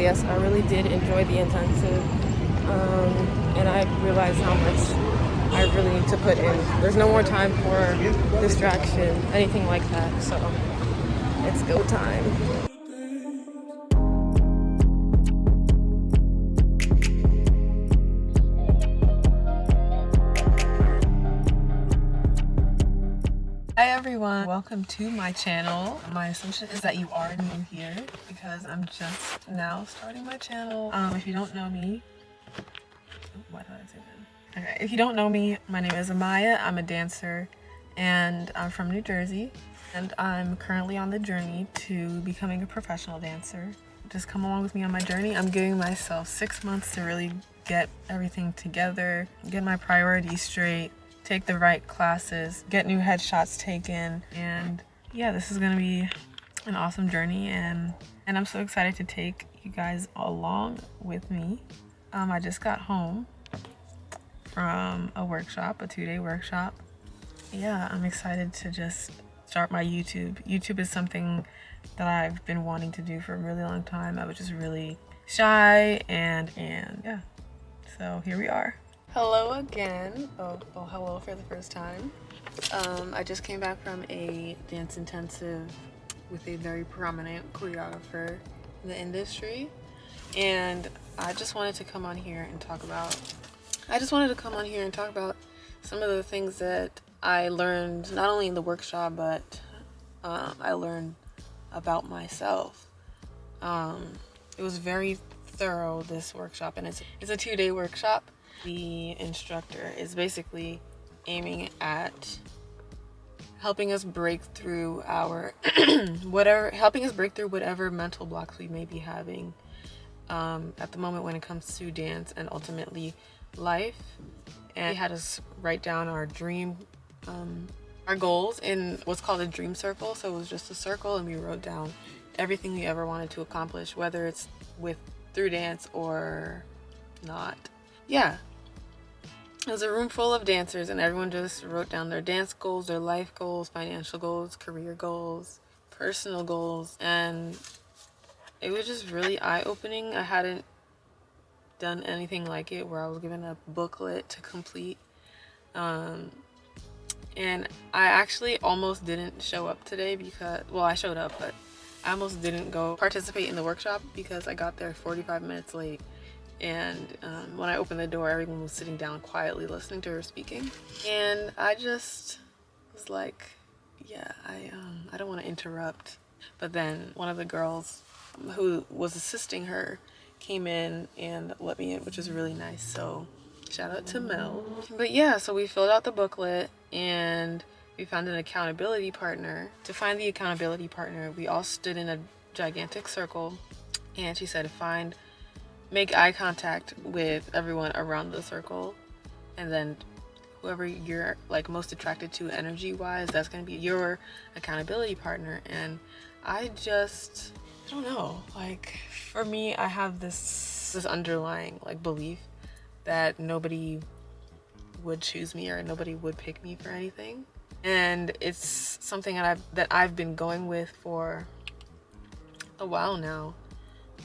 yes, I really did enjoy the intensive, and I realized how much I really need to put in. There's no more time for distraction, anything like that, so it's go time. Hi everyone, welcome to my channel. My assumption is that you are new here because I'm just now starting my channel. If you don't know me, why did I say that? Okay, if you don't know me, my name is Amaya. I'm a dancer and I'm from New Jersey, and I'm currently on the journey to becoming a professional dancer. Just come along with me on my journey. I'm giving myself 6 months to really get everything together, get my priorities straight, take the right classes, get new headshots taken, and yeah, this is gonna be an awesome journey, and I'm so excited to take you guys along with me. I just got home from a workshop, a 2-day workshop. Yeah, I'm excited to just start my YouTube. YouTube is something that I've been wanting to do for a really long time. I was just really shy and yeah, so here we are. Hello again. Oh, hello for the first time. I just came back from a dance intensive with a very prominent choreographer in the industry, and I just wanted to come on here and talk about some of the things that I learned not only in the workshop, but I learned about myself. It was very thorough, this workshop, and it's a 2-day workshop. The instructor is basically aiming at helping us break through our whatever mental blocks we may be having at the moment when it comes to dance and ultimately life. And he had us write down our goals in what's called a dream circle. So it was just a circle, and we wrote down everything we ever wanted to accomplish, whether it's through dance or not. Yeah. It was a room full of dancers, and everyone just wrote down their dance goals, their life goals, financial goals, career goals, personal goals, and it was just really eye-opening. I hadn't done anything like it, where I was given a booklet to complete, and I actually almost didn't show up today because, well, I showed up, but I almost didn't go participate in the workshop because I got there 45 minutes late. And when I opened the door, everyone was sitting down quietly listening to her speaking. And I just was like, yeah, I don't want to interrupt. But then one of the girls who was assisting her came in and let me in, which was really nice. So shout out to Mel. But yeah, so we filled out the booklet and we found an accountability partner. To find the accountability partner, we all stood in a gigantic circle, and she said, make eye contact with everyone around the circle, and then whoever you're like most attracted to energy wise, that's going to be your accountability partner. And I don't know, like, for me, I have this underlying like belief that nobody would choose me or nobody would pick me for anything, and it's something that I've been going with for a while now,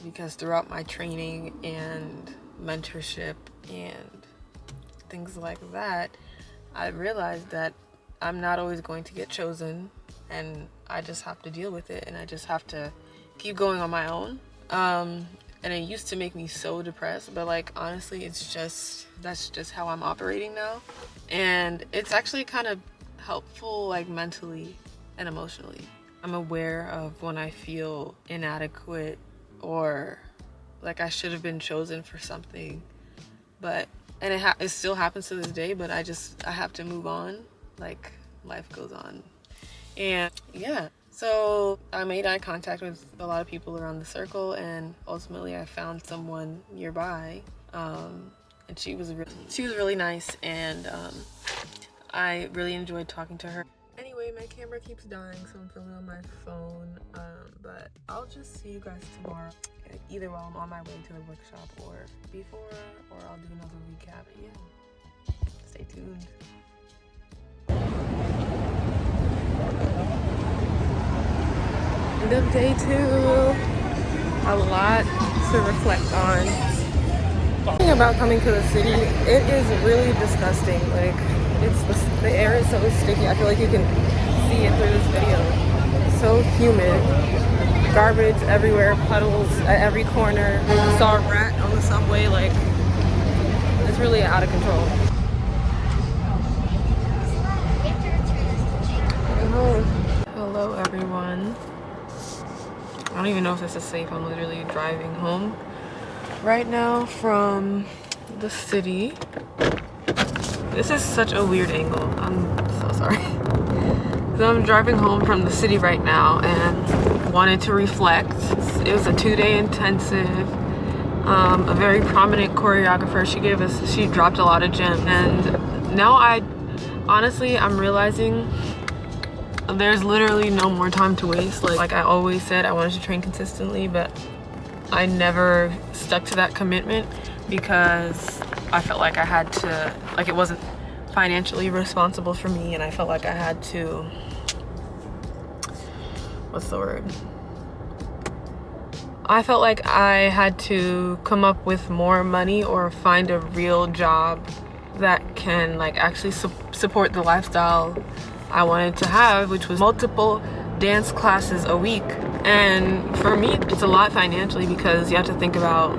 because throughout my training and mentorship and things like that, I realized that I'm not always going to get chosen, and I just have to deal with it, and I just have to keep going on my own. And it used to make me so depressed, but like, honestly, that's just how I'm operating now. And it's actually kind of helpful, like, mentally and emotionally. I'm aware of when I feel inadequate or like I should have been chosen for something, but it still happens to this day, but I have to move on, like, life goes on. And yeah, so I made eye contact with a lot of people around the circle, and ultimately I found someone nearby, and she was really nice, and I really enjoyed talking to her. Anyway, my camera keeps dying, so I'm filming on my phone, but I'll just see you guys tomorrow, either while I'm on my way to the workshop or before, or I'll do another recap. Yeah, stay tuned. End of day 2. a lot to reflect on. Thinking about coming to the city, it is really disgusting. Like, the air is so sticky. I feel like you can see it through this video. It's so humid. Garbage everywhere, puddles at every corner. I saw a rat on the subway. Like, it's really out of control. Hello everyone. I don't even know if this is safe. I'm literally driving home right now from the city. This is such a weird angle. I'm so sorry. So I'm driving home from the city right now and wanted to reflect. It was a 2-day intensive. A very prominent choreographer. She dropped a lot of gems, and now I'm realizing there's literally no more time to waste. Like I always said, I wanted to train consistently, but I never stuck to that commitment because I felt like I had to, like, it wasn't financially responsible for me, and I felt like I had to, what's the word? I felt like I had to come up with more money or find a real job that can like actually support the lifestyle I wanted to have, which was multiple dance classes a week. And for me, it's a lot financially because you have to think about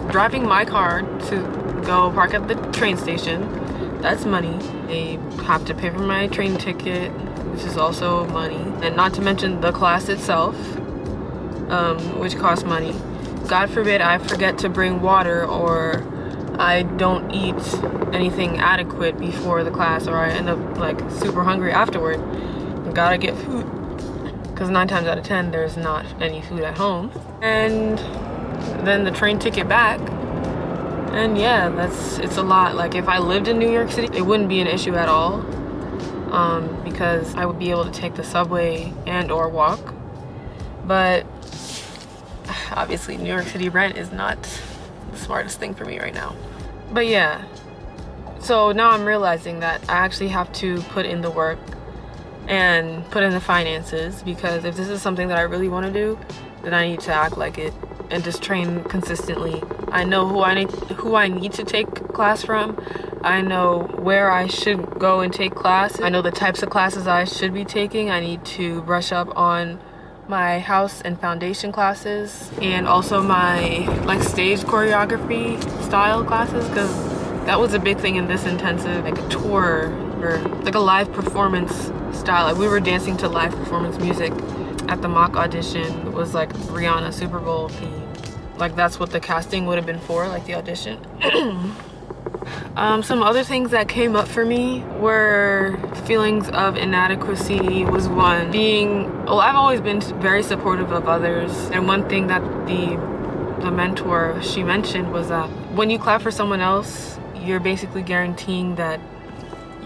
driving my car to go park at the train station. That's money. I have to pay for my train ticket, which is also money. And not to mention the class itself, which costs money. God forbid I forget to bring water, or I don't eat anything adequate before the class, or I end up like super hungry afterward. Gotta get food, because 9 times out of 10 there's not any food at home. And then the train ticket back, and yeah, it's a lot. Like if I lived in New York City, it wouldn't be an issue at all, because I would be able to take the subway and or walk. But obviously New York City rent is not the smartest thing for me right now. But yeah, so now I'm realizing that I actually have to put in the work and put in the finances, because if this is something that I really want to do, then I need to act like it and just train consistently. I know who I need to take class from. I know where I should go and take class. I know the types of classes I should be taking. I need to brush up on my house and foundation classes, and also my like stage choreography style classes, because that was a big thing in this intensive, like a tour or like a live performance style. Like we were dancing to live performance music at the mock audition. It was like Rihanna Super Bowl theme. Like that's what the casting would have been for, like the audition. Some other things that came up for me were feelings of inadequacy was one. I've always been very supportive of others, and one thing that the mentor, she mentioned was that when you clap for someone else, you're basically guaranteeing that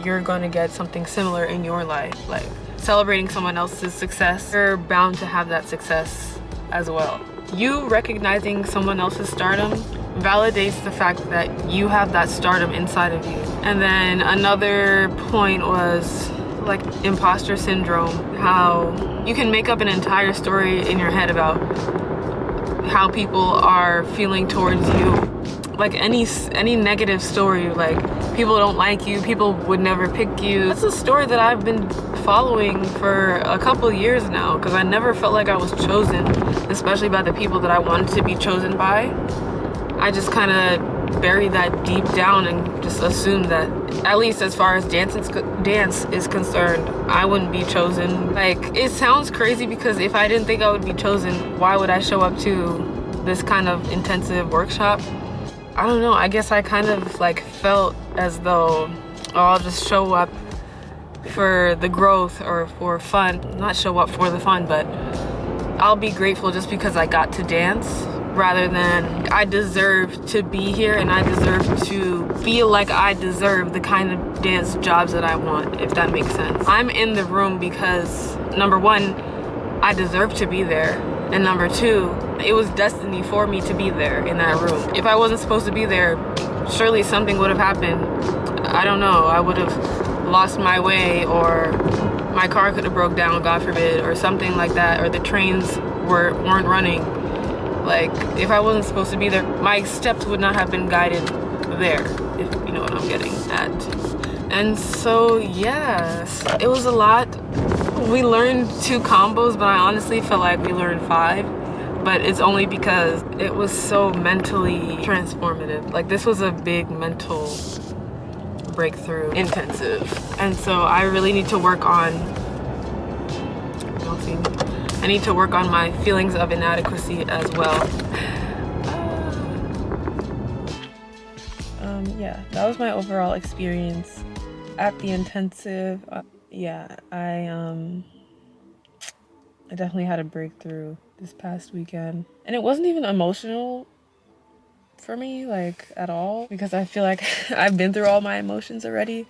you're going to get something similar in your life. Like celebrating someone else's success, you're bound to have that success as well. You recognizing someone else's stardom validates the fact that you have that stardom inside of you. And then another point was like imposter syndrome, how you can make up an entire story in your head about how people are feeling towards you. Like any negative story, like people don't like you, people would never pick you. That's a story that I've been following for a couple years now, because I never felt like I was chosen, especially by the people that I wanted to be chosen by. I just kind of buried that deep down and just assumed that, at least as far as dance is concerned, I wouldn't be chosen. Like, it sounds crazy because if I didn't think I would be chosen, why would I show up to this kind of intensive workshop? I don't know, I guess I kind of like felt as though, oh, I'll just show up for the growth or for fun. Not show up for the fun, but I'll be grateful just because I got to dance, rather than I deserve to be here and I deserve to feel like I deserve the kind of dance jobs that I want, if that makes sense. I'm in the room because, number one, I deserve to be there, and number two, it was destiny for me to be there in that room. If I wasn't supposed to be there, surely something would have happened. I don't know, I would have lost my way, or my car could have broke down, God forbid, or something like that, or the trains weren't running. Like, if I wasn't supposed to be there, my steps would not have been guided there, if you know what I'm getting at. And so, yes, it was a lot. We learned 2 combos, but I honestly felt like we learned 5. But it's only because it was so mentally transformative. Like, this was a big mental breakthrough intensive. And so I really need to work on, don't see me. I need to work on my feelings of inadequacy as well. Yeah, that was my overall experience at the intensive. Yeah, I definitely had a breakthrough this past weekend. And it wasn't even emotional for me, like, at all, because I feel like I've been through all my emotions already.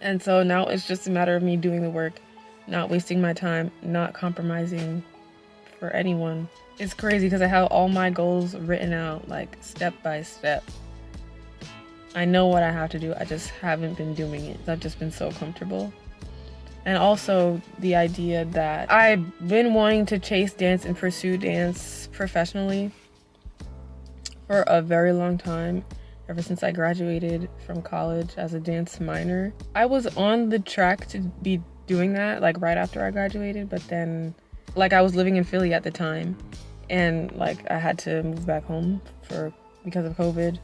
And so now it's just a matter of me doing the work, not wasting my time, not compromising for anyone. It's crazy because I have all my goals written out, like, step by step. I know what I have to do, I just haven't been doing it. I've just been so comfortable. And also the idea that I've been wanting to chase dance and pursue dance professionally for a very long time, ever since I graduated from college as a dance minor. I was on the track to be doing that, like, right after I graduated, but then, like, I was living in Philly at the time, and, like, I had to move back home because of COVID.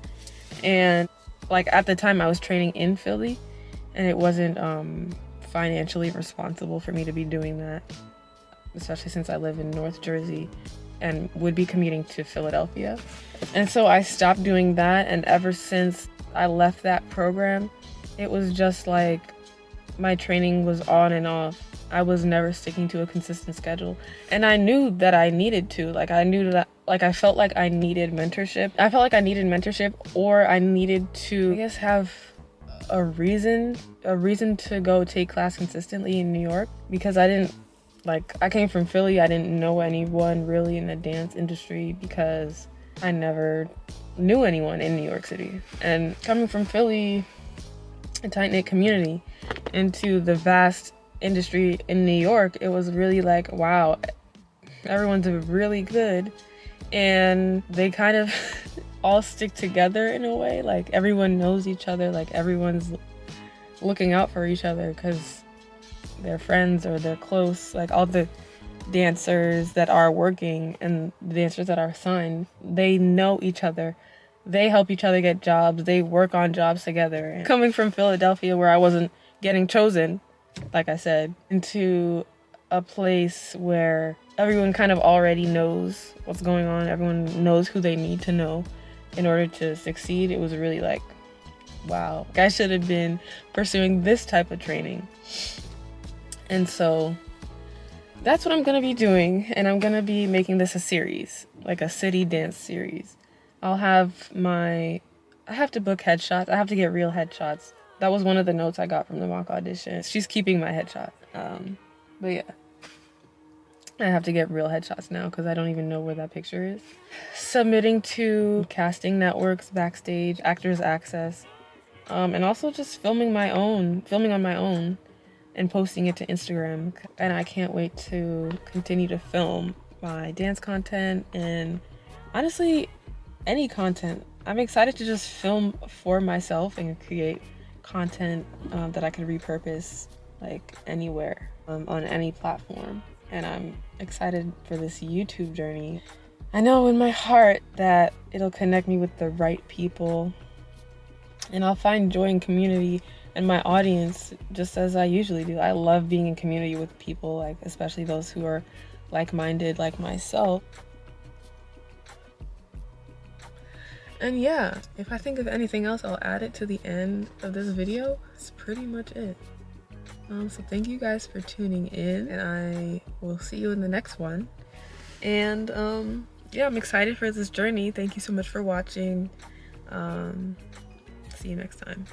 And, like, at the time I was training in Philly, and it wasn't financially responsible for me to be doing that, especially since I live in North Jersey and would be commuting to Philadelphia. And so I stopped doing that, and ever since I left that program, it was just like my training was on and off. I was never sticking to a consistent schedule, and I knew that I needed to. Like, I knew that, like, I felt like I needed mentorship. I felt like I needed mentorship, or I needed to, I guess, have a reason to go take class consistently in New York, because I came from Philly. I didn't know anyone really in the dance industry because I never knew anyone in New York City. And coming from Philly, a tight-knit community, into the vast industry in New York, it was really like, wow, everyone's really good, and they kind of all stick together in a way. Like, everyone knows each other, like, everyone's looking out for each other because they're friends or they're close. Like, all the dancers that are working and the dancers that are assigned, they know each other. They help each other get jobs. They work on jobs together. And coming from Philadelphia, where I wasn't getting chosen, like I said, into a place where everyone kind of already knows what's going on, everyone knows who they need to know in order to succeed, it was really like, wow, I should have been pursuing this type of training. And so that's what I'm gonna be doing, and I'm gonna be making this a series, like a city dance series. I have to book headshots. I have to get real headshots. That was one of the notes I got from the mock audition. She's keeping my headshot. But yeah, I have to get real headshots now because I don't even know where that picture is. Submitting to casting networks, Backstage, Actors Access, and also just filming on my own and posting it to Instagram. And I can't wait to continue to film my dance content and honestly any content. I'm excited to just film for myself and create content that I can repurpose, like, anywhere, on any platform. And I'm excited for this YouTube journey. I know in my heart that it'll connect me with the right people, and I'll find joy in community and my audience, just as I usually do. I love being in community with people, like, especially those who are like-minded like myself. And yeah, if I think of anything else, I'll add it to the end of this video. That's pretty much it. So thank you guys for tuning in, and I will see you in the next one. And yeah, I'm excited for this journey. Thank you so much for watching. See you next time.